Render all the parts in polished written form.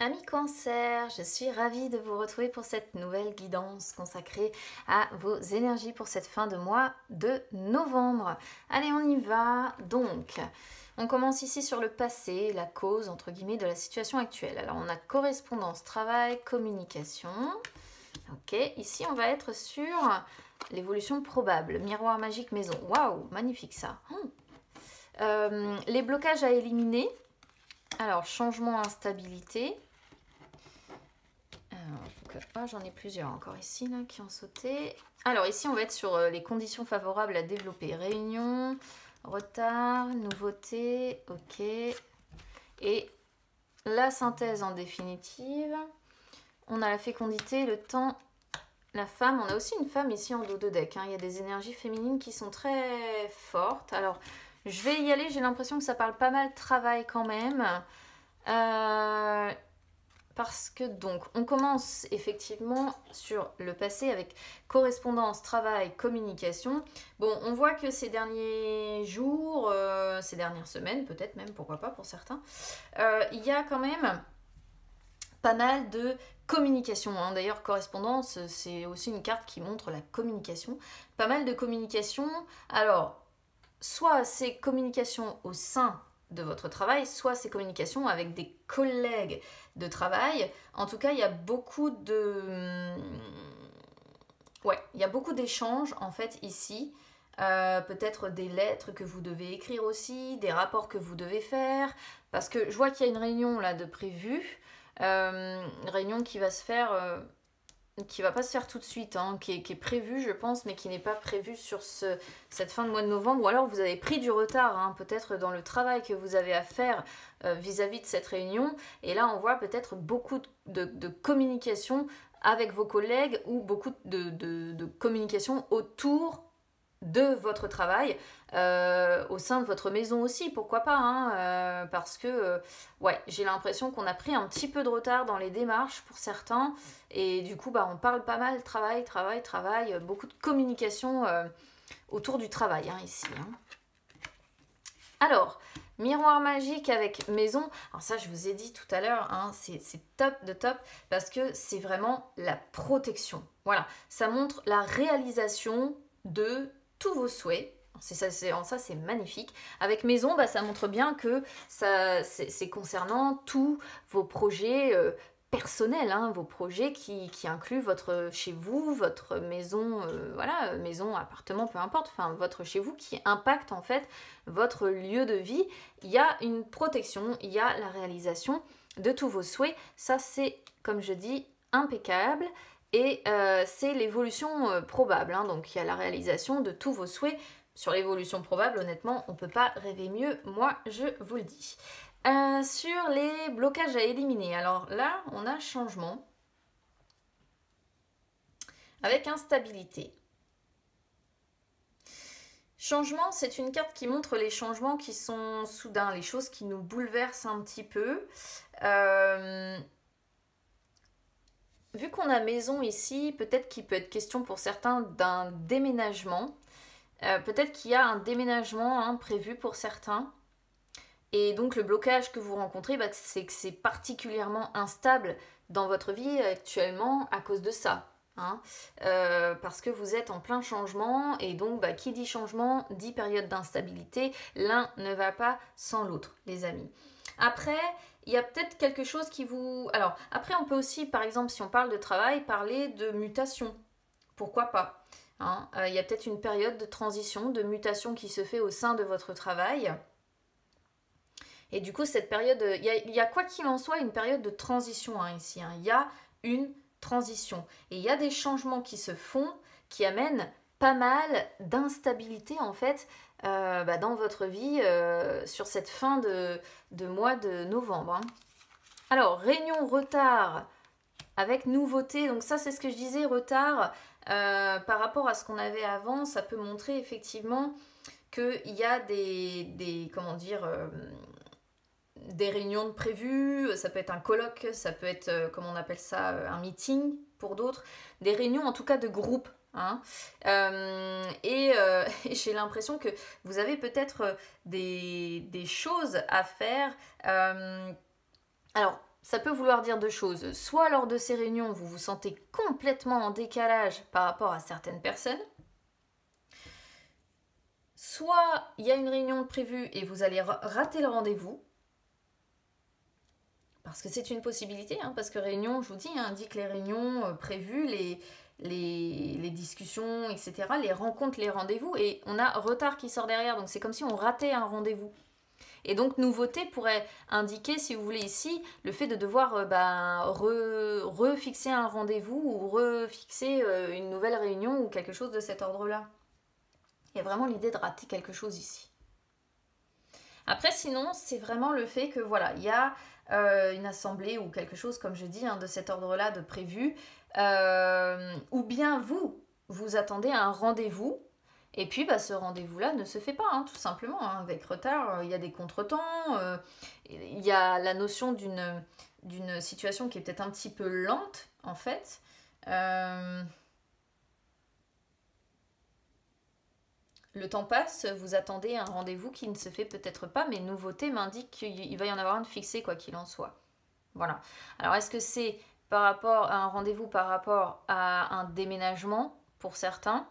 Amis Cancer, je suis ravie de vous retrouver pour cette nouvelle guidance consacrée à vos énergies pour cette fin de mois de novembre. Allez, on y va. Donc, on commence ici sur le passé, la cause, entre guillemets, de la situation actuelle. Alors, on a correspondance, travail, communication. Ok, ici, on va être sur l'évolution probable, miroir magique maison. Waouh, magnifique ça. Les blocages à éliminer. Alors, changement, instabilité. J'en ai plusieurs encore ici là, qui ont sauté. Alors ici, on va être sur les conditions favorables à développer. Réunion, retard, nouveauté, ok. Et la synthèse en définitive. On a la fécondité, le temps, la femme. On a aussi une femme ici en dos de deck. Il y a des énergies féminines qui sont très fortes. Alors, je vais y aller. J'ai l'impression que ça parle pas mal de travail quand même. Parce que donc, on commence effectivement sur le passé avec correspondance, travail, communication. Bon, on voit que ces derniers jours, ces dernières semaines, peut-être même, pourquoi pas pour certains, il y a quand même pas mal de communication. D'ailleurs, correspondance, c'est aussi une carte qui montre la communication. Pas mal de communication. Alors, soit c'est communication au sein de votre travail, soit c'est communication avec des collègues de travail. En tout cas, il y a beaucoup de... Ouais, il y a beaucoup d'échanges en fait ici. Peut-être des lettres que vous devez écrire aussi, des rapports que vous devez faire. Parce que je vois qu'il y a une réunion là de prévue. Une réunion qui va se faire... qui va pas se faire tout de suite, qui est prévu je pense, mais qui n'est pas prévu sur cette fin de mois de novembre, ou alors vous avez pris du retard, peut-être dans le travail que vous avez à faire vis-à-vis de cette réunion, et là on voit peut-être beaucoup de communication avec vos collègues, ou beaucoup de communication autour de votre travail, au sein de votre maison aussi, pourquoi pas, parce que ouais, j'ai l'impression qu'on a pris un petit peu de retard dans les démarches pour certains, et du coup on parle pas mal travail, beaucoup de communication autour du travail ici. Alors, miroir magique avec maison, alors ça je vous ai dit tout à l'heure, c'est top de top, parce que c'est vraiment la protection. Voilà, ça montre la réalisation de tous vos souhaits. Ça c'est magnifique. Avec maison, ça montre bien que c'est concernant tous vos projets personnels, vos projets qui incluent votre chez vous, votre maison, maison, appartement, peu importe, votre chez vous qui impacte en fait votre lieu de vie. Il y a une protection, il y a la réalisation de tous vos souhaits. Ça c'est, comme je dis, impeccable. Et c'est l'évolution probable, donc il y a la réalisation de tous vos souhaits. Sur l'évolution probable, honnêtement, on ne peut pas rêver mieux, moi je vous le dis. Sur les blocages à éliminer, alors là on a changement avec instabilité. Changement, c'est une carte qui montre les changements qui sont soudains, les choses qui nous bouleversent un petit peu. Vu qu'on a maison ici, peut-être qu'il peut être question pour certains d'un déménagement. Peut-être qu'il y a un déménagement prévu pour certains. Et donc le blocage que vous rencontrez, c'est que c'est particulièrement instable dans votre vie actuellement à cause de ça. Parce que vous êtes en plein changement, et donc qui dit changement dit période d'instabilité. L'un ne va pas sans l'autre, les amis. Après, il y a peut-être quelque chose qui vous... Alors, après, on peut aussi, par exemple, si on parle de travail, parler de mutation. Pourquoi pas, il y a peut-être une période de transition, de mutation qui se fait au sein de votre travail. Et du coup, cette période... Il y a quoi qu'il en soit une période de transition ici. Il y a une transition. Et il y a des changements qui se font, qui amènent pas mal d'instabilité en fait dans votre vie sur cette fin de mois de novembre. Alors, réunion retard avec nouveauté, donc ça c'est ce que je disais, retard par rapport à ce qu'on avait avant, ça peut montrer effectivement qu'il y a des comment dire, des réunions de prévues, ça peut être un colloque, ça peut être, comment on appelle ça, un meeting pour d'autres, des réunions en tout cas de groupe. Et j'ai l'impression que vous avez peut-être des choses à faire. Alors, ça peut vouloir dire deux choses. Soit lors de ces réunions, vous vous sentez complètement en décalage par rapport à certaines personnes. Soit il y a une réunion prévue et vous allez rater le rendez-vous. Parce que c'est une possibilité, hein, parce que réunion, je vous dis, indique les réunions prévues, les discussions, etc., les rencontres, les rendez-vous, et on a retard qui sort derrière, donc c'est comme si on ratait un rendez-vous. Et donc nouveauté pourrait indiquer, si vous voulez ici, le fait de devoir refixer un rendez-vous ou refixer une nouvelle réunion ou quelque chose de cet ordre-là. Il y a vraiment l'idée de rater quelque chose ici. Après, sinon, c'est vraiment le fait que, voilà, il y a une assemblée ou quelque chose, comme je dis, de cet ordre-là de prévu, ou bien vous attendez à un rendez-vous, et puis ce rendez-vous-là ne se fait pas, tout simplement, avec retard, il y a des contretemps, il y a la notion d'une situation qui est peut-être un petit peu lente, en fait. Le temps passe, vous attendez un rendez-vous qui ne se fait peut-être pas, mais nouveauté m'indique qu'il va y en avoir un de fixé, quoi qu'il en soit. Voilà. Alors, est-ce que c'est par rapport à un rendez-vous, par rapport à un déménagement, pour certains,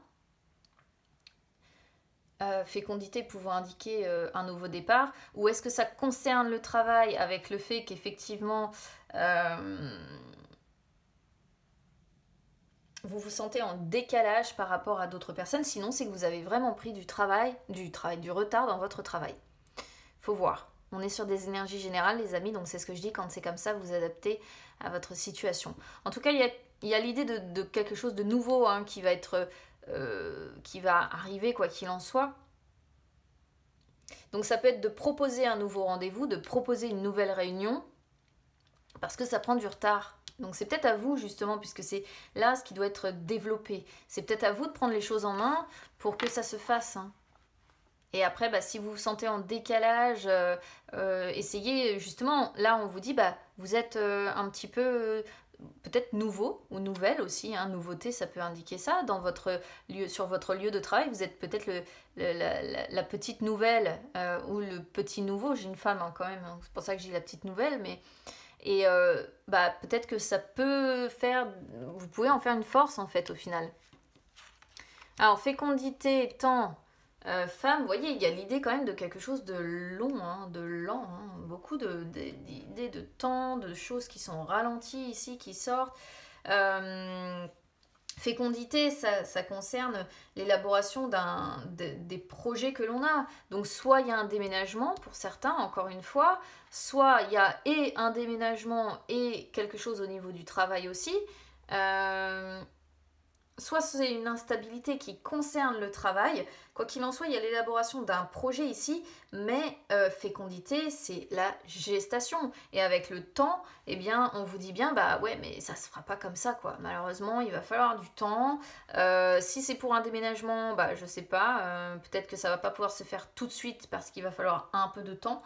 fécondité pouvant indiquer un nouveau départ, ou est-ce que ça concerne le travail avec le fait qu'effectivement vous vous sentez en décalage par rapport à d'autres personnes, sinon c'est que vous avez vraiment pris du retard dans votre travail. Faut voir. On est sur des énergies générales, les amis, donc c'est ce que je dis, quand c'est comme ça, vous adaptez à votre situation. En tout cas, il y a l'idée de quelque chose de nouveau qui va être, qui va arriver, quoi qu'il en soit. Donc ça peut être de proposer un nouveau rendez-vous, de proposer une nouvelle réunion, parce que ça prend du retard. Donc c'est peut-être à vous justement, puisque c'est là ce qui doit être développé. C'est peut-être à vous de prendre les choses en main pour que ça se fasse. Et après, si vous vous sentez en décalage, essayez justement, là on vous dit, vous êtes un petit peu peut-être nouveau ou nouvelle aussi. Nouveauté, ça peut indiquer ça. Sur votre lieu de travail, vous êtes peut-être la petite nouvelle ou le petit nouveau. J'ai une femme quand même, c'est pour ça que j'ai la petite nouvelle, mais... Et peut-être que ça peut faire... Vous pouvez en faire une force, en fait, au final. Alors, fécondité, temps, femme, vous voyez, il y a l'idée quand même de quelque chose de long, de lent. Beaucoup d'idées de temps, de choses qui sont ralenties ici, qui sortent. Fécondité, ça concerne l'élaboration des projets que l'on a. Donc soit il y a un déménagement pour certains, encore une fois, soit il y a et un déménagement et quelque chose au niveau du travail aussi. Soit c'est une instabilité qui concerne le travail. Quoi qu'il en soit, il y a l'élaboration d'un projet ici, mais fécondité, c'est la gestation. Et avec le temps, eh bien, on vous dit bien, ouais, mais ça se fera pas comme ça, quoi. Malheureusement, il va falloir du temps. Si c'est pour un déménagement, je sais pas, peut-être que ça va pas pouvoir se faire tout de suite parce qu'il va falloir un peu de temps.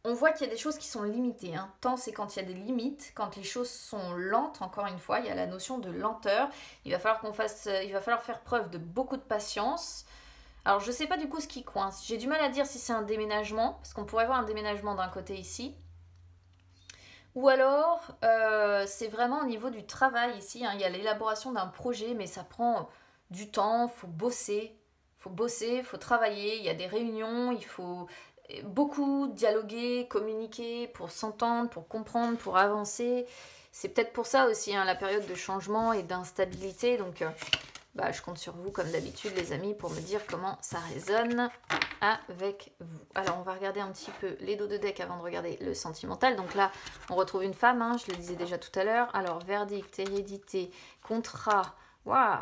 On voit qu'il y a des choses qui sont limitées. Temps, c'est quand il y a des limites, quand les choses sont lentes, encore une fois, il y a la notion de lenteur. Il va falloir faire preuve de beaucoup de patience. Alors, je ne sais pas du coup ce qui coince. J'ai du mal à dire si c'est un déménagement, parce qu'on pourrait voir un déménagement d'un côté ici. Ou alors, c'est vraiment au niveau du travail ici. Il y a l'élaboration d'un projet, mais ça prend du temps, il faut bosser. Il faut travailler, il y a des réunions, il faut... beaucoup dialoguer, communiquer pour s'entendre, pour comprendre, pour avancer. C'est peut-être pour ça aussi la période de changement et d'instabilité. Donc je compte sur vous comme d'habitude les amis pour me dire comment ça résonne avec vous. Alors on va regarder un petit peu les dos de deck avant de regarder le sentimental. Donc là on retrouve une femme, je le disais déjà tout à l'heure. Alors verdict, hérédité, contrat, waouh,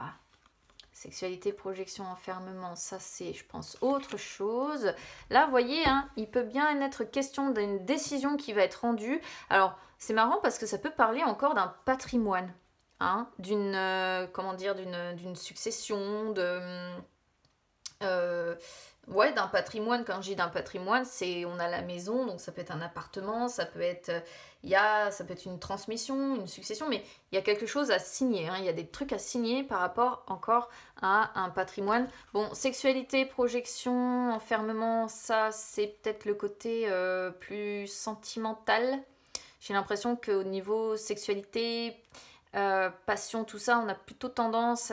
sexualité, projection, enfermement, ça c'est, je pense, autre chose. Là, vous voyez, il peut bien être question d'une décision qui va être rendue. Alors, c'est marrant parce que ça peut parler encore d'un patrimoine, d'une succession, Ouais, d'un patrimoine, quand je dis d'un patrimoine, c'est on a la maison, donc ça peut être un appartement, ça peut être, ça peut être une transmission, une succession, mais il y a quelque chose à signer, hein, il y a des trucs à signer par rapport encore à un patrimoine. Bon, sexualité, projection, enfermement, ça c'est peut-être le côté plus sentimental. J'ai l'impression qu'au niveau sexualité, passion, tout ça, on a plutôt tendance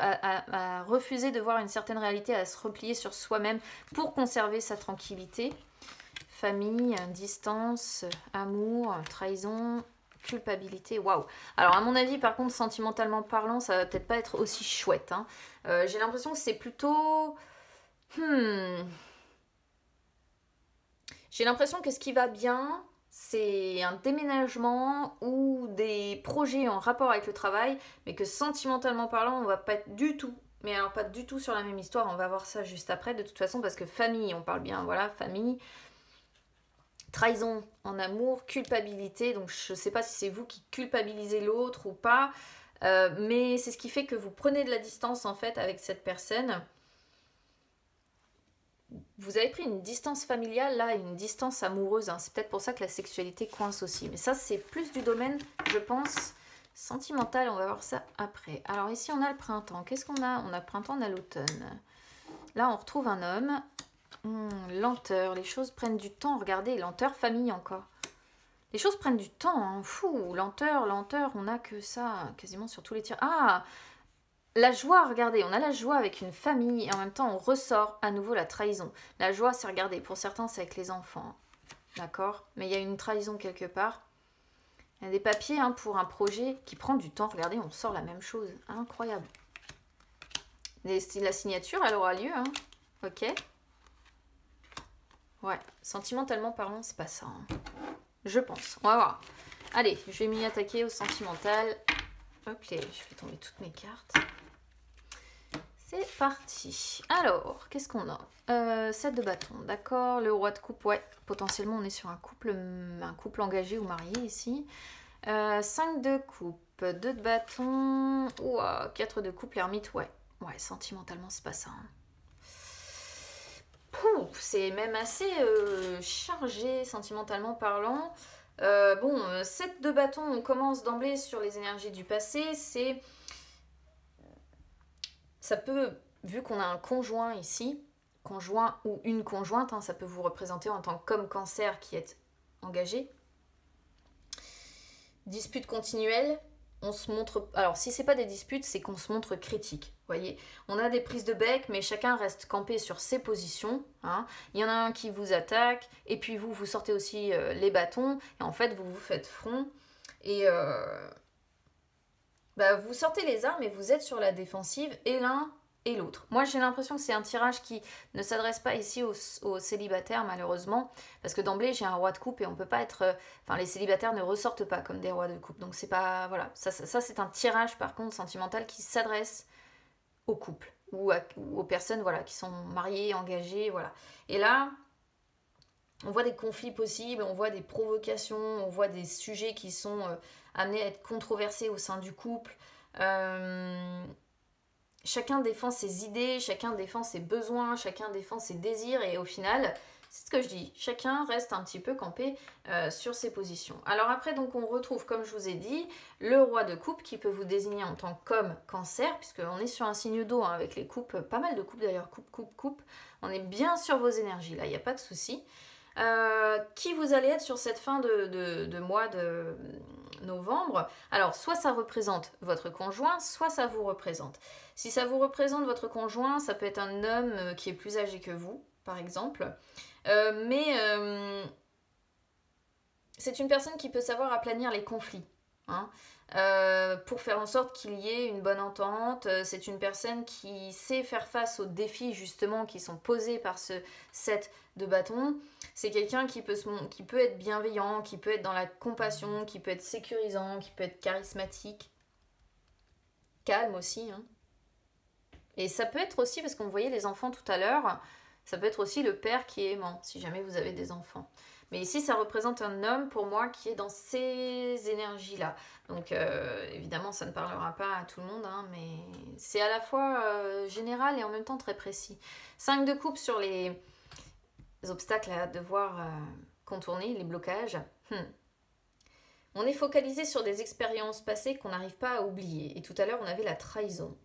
à refuser de voir une certaine réalité, à se replier sur soi-même pour conserver sa tranquillité. Famille, distance, amour, trahison, culpabilité, waouh. Alors à mon avis, par contre, sentimentalement parlant, ça va peut-être pas être aussi chouette, hein. J'ai l'impression que c'est plutôt... J'ai l'impression que ce qui va bien, c'est un déménagement ou des projets en rapport avec le travail, mais que sentimentalement parlant, on va pas être du tout, mais alors pas du tout sur la même histoire, on va voir ça juste après, de toute façon, parce que famille, on parle bien, voilà, famille, trahison en amour, culpabilité, donc je sais pas si c'est vous qui culpabilisez l'autre ou pas, mais c'est ce qui fait que vous prenez de la distance en fait avec cette personne. Vous avez pris une distance familiale là, une distance amoureuse, hein. C'est peut-être pour ça que la sexualité coince aussi. Mais ça, c'est plus du domaine, je pense, sentimental. On va voir ça après. Alors ici, on a le printemps. Qu'est-ce qu'on a? On a le printemps, on a l'automne. Là, on retrouve un homme. Lenteur, les choses prennent du temps. Regardez, lenteur, famille encore. Les choses prennent du temps, hein. Fou, lenteur, lenteur, on a que ça quasiment sur tous les tirs. Ah, la joie, regardez, on a la joie avec une famille et en même temps on ressort à nouveau la trahison. La joie, c'est regardez, pour certains c'est avec les enfants, d'accord? Mais il y a une trahison quelque part. Il y a des papiers hein, pour un projet qui prend du temps. Regardez, on sort la même chose. Incroyable. La signature, elle aura lieu, hein. Ok. Ouais, sentimentalement parlant, c'est pas ça, hein. Je pense. On va voir. Allez, je vais m'y attaquer au sentimental. Hop, je fais tomber toutes mes cartes. C'est parti. Alors, qu'est-ce qu'on a 7 de bâton, d'accord. Le roi de coupe, ouais. Potentiellement, on est sur un couple engagé ou marié ici. 5 de coupe, 2 de bâton. Ouah, 4 de coupe, l'ermite, ouais. Ouais, sentimentalement, c'est pas ça, hein. C'est même assez chargé, sentimentalement parlant. Bon, 7 de bâton, on commence d'emblée sur les énergies du passé. Ça peut, vu qu'on a un conjoint ici, conjoint ou une conjointe, hein, ça peut vous représenter en tant qu'homme cancer qui est engagé. Dispute continuelle, on se montre... Alors si c'est pas des disputes, c'est qu'on se montre critique. Voyez, on a des prises de bec, mais chacun reste campé sur ses positions, hein. Il y en a un qui vous attaque, et puis vous sortez aussi les bâtons, et en fait vous vous faites front, et vous sortez les armes et vous êtes sur la défensive, et l'un et l'autre. Moi j'ai l'impression que c'est un tirage qui ne s'adresse pas ici aux célibataires malheureusement, parce que d'emblée j'ai un roi de coupe et on peut pas être... Enfin les célibataires ne ressortent pas comme des rois de coupe, donc c'est pas... Voilà, ça c'est un tirage par contre sentimental qui s'adresse aux couples ou aux personnes voilà, qui sont mariées, engagées, voilà. Et là, on voit des conflits possibles, on voit des provocations, on voit des sujets qui sont amenés à être controversés au sein du couple. Chacun défend ses idées, chacun défend ses besoins, chacun défend ses désirs et au final, c'est ce que je dis, chacun reste un petit peu campé sur ses positions. Alors après, donc on retrouve, comme je vous ai dit, le roi de coupe qui peut vous désigner en tant qu'homme cancer, puisqu'on est sur un signe d'eau hein, avec les coupes, pas mal de coupes d'ailleurs, coupe. On est bien sur vos énergies, là, il n'y a pas de souci. Qui vous allez être sur cette fin de mois de novembre. Alors, soit ça représente votre conjoint, soit ça vous représente. Si ça vous représente votre conjoint, ça peut être un homme qui est plus âgé que vous, par exemple. C'est une personne qui peut savoir aplanir les conflits, hein, pour faire en sorte qu'il y ait une bonne entente. C'est une personne qui sait faire face aux défis justement qui sont posés par ce set de bâtons. C'est quelqu'un qui peut être bienveillant, qui peut être dans la compassion, qui peut être sécurisant, qui peut être charismatique, calme aussi, hein. Et ça peut être aussi, parce qu'on voyait les enfants tout à l'heure, ça peut être aussi le père qui est aimant, si jamais vous avez des enfants. Mais ici, ça représente un homme, pour moi, qui est dans ces énergies-là. Donc, évidemment, ça ne parlera pas à tout le monde, hein, mais c'est à la fois général et en même temps très précis. 5 de coupe sur les obstacles à devoir contourner, les blocages. On est focalisé sur des expériences passées qu'on n'arrive pas à oublier. Et tout à l'heure, on avait la trahison.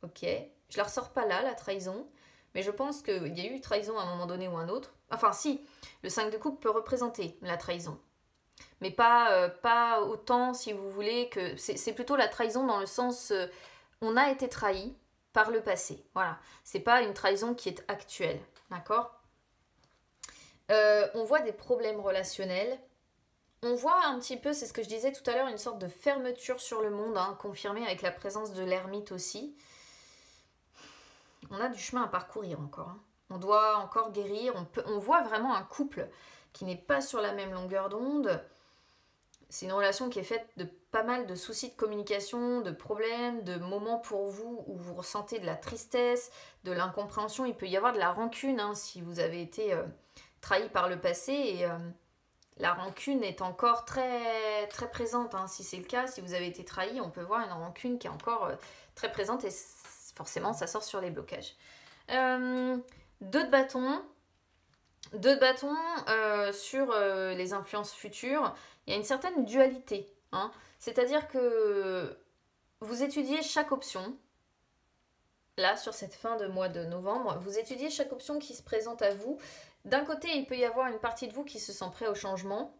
Ok, je la ressors pas là, la trahison. Mais je pense qu'il y a eu trahison à un moment donné ou un autre. Enfin, si, le 5 de coupe peut représenter la trahison. Mais pas autant, si vous voulez, que... C'est plutôt la trahison dans le sens... on a été trahi par le passé. Voilà. C'est pas une trahison qui est actuelle. D'accord. On voit des problèmes relationnels. On voit un petit peu, c'est ce que je disais tout à l'heure, une sorte de fermeture sur le monde, hein, confirmée avec la présence de l'ermite aussi. On a du chemin à parcourir encore. Hein. On doit encore guérir. On voit vraiment un couple qui n'est pas sur la même longueur d'onde. C'est une relation qui est faite de pas mal de soucis de communication, de problèmes, de moments pour vous où vous ressentez de la tristesse, de l'incompréhension. Il peut y avoir de la rancune hein, si vous avez été trahi par le passé. Et la rancune est encore très, très présente. Hein. Si c'est le cas, si vous avez été trahi, on peut voir une rancune qui est encore très présente et forcément, ça sort sur les blocages. 2 de bâton. 2 de bâton sur les influences futures. Il y a une certaine dualité. Hein. C'est-à-dire que vous étudiez chaque option. Là, sur cette fin de mois de novembre, vous étudiez chaque option qui se présente à vous. D'un côté, il peut y avoir une partie de vous qui se sent prêt au changement.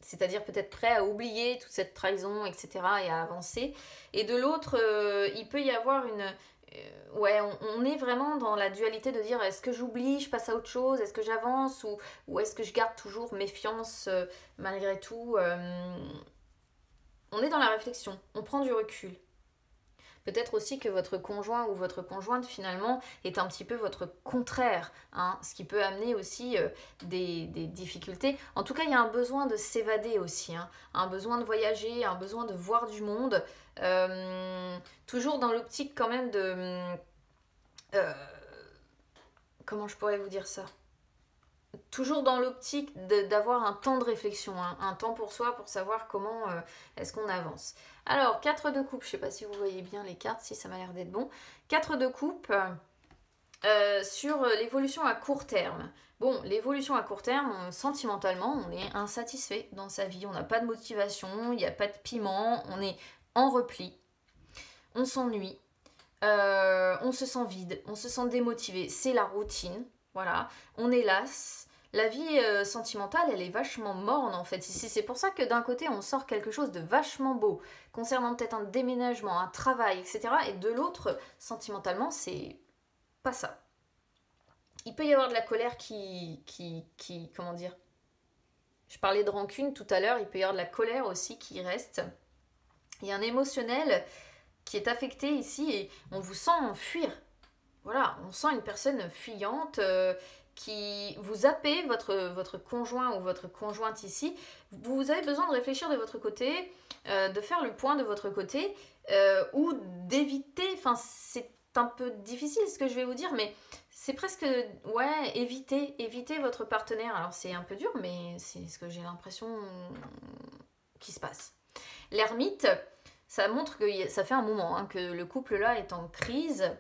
C'est-à-dire peut-être prêt à oublier toute cette trahison, etc. et à avancer. Et de l'autre, il peut y avoir une... ouais, on est vraiment dans la dualité de dire est-ce que j'oublie, je passe à autre chose, est-ce que j'avance ou est-ce que je garde toujours méfiance malgré tout. On est dans la réflexion, on prend du recul. Peut-être aussi que votre conjoint ou votre conjointe finalement est un petit peu votre contraire, hein, ce qui peut amener aussi des difficultés. En tout cas, il y a un besoin de s'évader aussi, hein, un besoin de voyager, un besoin de voir du monde, toujours dans l'optique quand même de... comment je pourrais vous dire ça ? Toujours dans l'optique d'avoir un temps de réflexion, hein, un temps pour soi pour savoir comment est-ce qu'on avance. Alors, 4 de coupe, je ne sais pas si vous voyez bien les cartes, si ça m'a l'air d'être bon. 4 de coupe sur l'évolution à court terme. Bon, l'évolution à court terme, sentimentalement, on est insatisfait dans sa vie, on n'a pas de motivation, il n'y a pas de piment, on est en repli, on s'ennuie, on se sent vide, on se sent démotivé, c'est la routine. Voilà, on est las. La vie sentimentale, elle est vachement morne en fait. C'est pour ça que d'un côté, on sort quelque chose de vachement beau, concernant peut-être un déménagement, un travail, etc. Et de l'autre, sentimentalement, c'est pas ça. Il peut y avoir de la colère qui comment dire ? Je parlais de rancune tout à l'heure, il peut y avoir de la colère aussi qui reste. Il y a un émotionnel qui est affecté ici et on vous sent fuir. Voilà, on sent une personne fuyante qui vous happez, votre conjoint ou votre conjointe ici. Vous avez besoin de réfléchir de votre côté, de faire le point de votre côté ou d'éviter, enfin c'est un peu difficile ce que je vais vous dire, mais c'est presque, ouais, éviter votre partenaire. Alors c'est un peu dur, mais c'est ce que j'ai l'impression qui se passe. L'ermite, ça montre que ça fait un moment hein, que le couple là est en crise.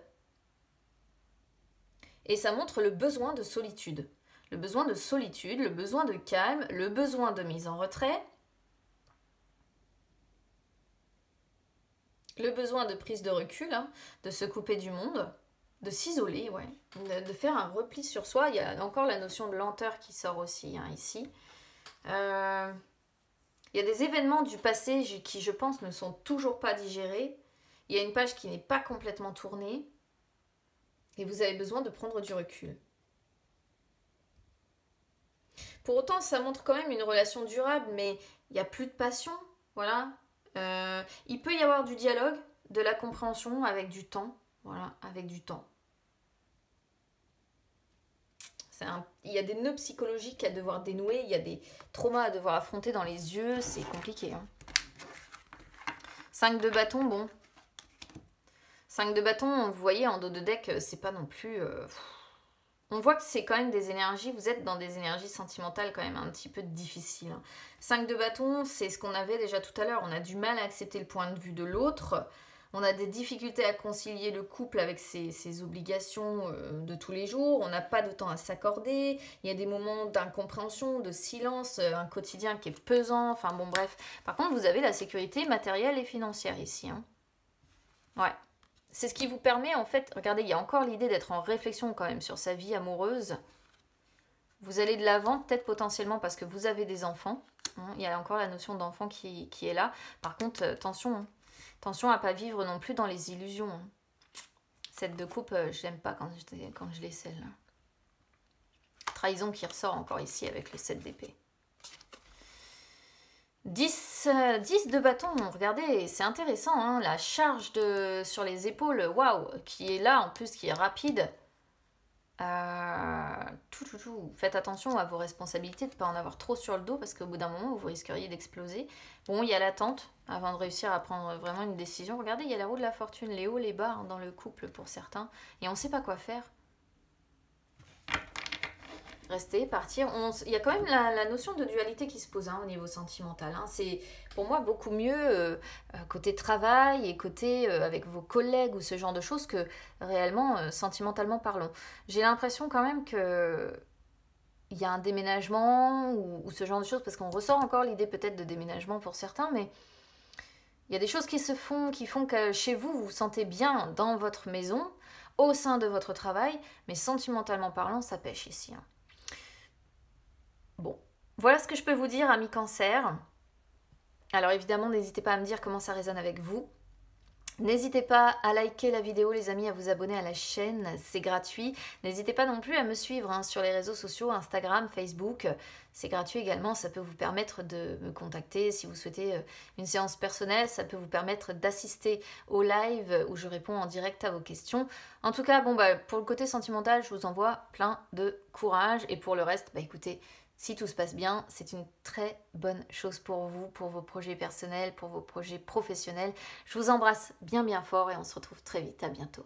Et ça montre le besoin de solitude. Le besoin de solitude, le besoin de calme, le besoin de mise en retrait, le besoin de prise de recul, hein, de se couper du monde, de s'isoler, ouais, de faire un repli sur soi. Il y a encore la notion de lenteur qui sort aussi hein, ici. Il y a des événements du passé qui, je pense, ne sont toujours pas digérés. Il y a une page qui n'est pas complètement tournée. Et vous avez besoin de prendre du recul. Pour autant, ça montre quand même une relation durable, mais il n'y a plus de passion. Voilà. Il peut y avoir du dialogue, de la compréhension avec du temps. Voilà, avec du temps. Il y a des nœuds psychologiques à devoir dénouer, il y a des traumas à devoir affronter dans les yeux, c'est compliqué. Hein. 5 de bâton, bon. 5 de bâton, vous voyez, en dos de deck, c'est pas non plus... on voit que c'est quand même des énergies, vous êtes dans des énergies sentimentales quand même un petit peu difficiles. 5 de bâton, c'est ce qu'on avait déjà tout à l'heure, on a du mal à accepter le point de vue de l'autre, on a des difficultés à concilier le couple avec ses obligations de tous les jours, on n'a pas de temps à s'accorder, il y a des moments d'incompréhension, de silence, un quotidien qui est pesant, enfin bon bref. Par contre, vous avez la sécurité matérielle et financière ici. Hein. Ouais. C'est ce qui vous permet, en fait, regardez, il y a encore l'idée d'être en réflexion quand même sur sa vie amoureuse. Vous allez de l'avant, peut-être potentiellement parce que vous avez des enfants. Hein, il y a encore la notion d'enfant qui est là. Par contre, attention, hein, attention à ne pas vivre non plus dans les illusions. Hein. 7 de coupe, je n'aime pas quand je les scelle. Trahison qui ressort encore ici avec les 7 d'épée. 10 de bâton, regardez, c'est intéressant, hein, la charge sur les épaules, waouh, qui est là en plus, qui est rapide. Faites attention à vos responsabilités, de ne pas en avoir trop sur le dos, parce qu'au bout d'un moment, vous risqueriez d'exploser. Bon, il y a l'attente, avant de réussir à prendre vraiment une décision. Regardez, il y a la roue de la fortune, les hauts, les bas, hein, dans le couple pour certains, et on ne sait pas quoi faire. Rester, partir. Il y a quand même la notion de dualité qui se pose hein, au niveau sentimental. Hein. C'est pour moi beaucoup mieux côté travail et côté avec vos collègues ou ce genre de choses que réellement sentimentalement parlant. J'ai l'impression quand même que il y a un déménagement ou ce genre de choses, parce qu'on ressort encore l'idée peut-être de déménagement pour certains, mais il y a des choses qui se font, qui font que chez vous, vous vous sentez bien dans votre maison, au sein de votre travail, mais sentimentalement parlant, ça pêche ici. Hein. Bon, voilà ce que je peux vous dire, amis Cancer. Alors évidemment, n'hésitez pas à me dire comment ça résonne avec vous. N'hésitez pas à liker la vidéo, les amis, à vous abonner à la chaîne, c'est gratuit. N'hésitez pas non plus à me suivre hein, sur les réseaux sociaux, Instagram, Facebook. C'est gratuit également, ça peut vous permettre de me contacter si vous souhaitez une séance personnelle. Ça peut vous permettre d'assister au live où je réponds en direct à vos questions. En tout cas, bon, pour le côté sentimental, je vous envoie plein de courage. Et pour le reste, écoutez, si tout se passe bien, c'est une très bonne chose pour vous, pour vos projets personnels, pour vos projets professionnels. Je vous embrasse bien bien fort et on se retrouve très vite. À bientôt.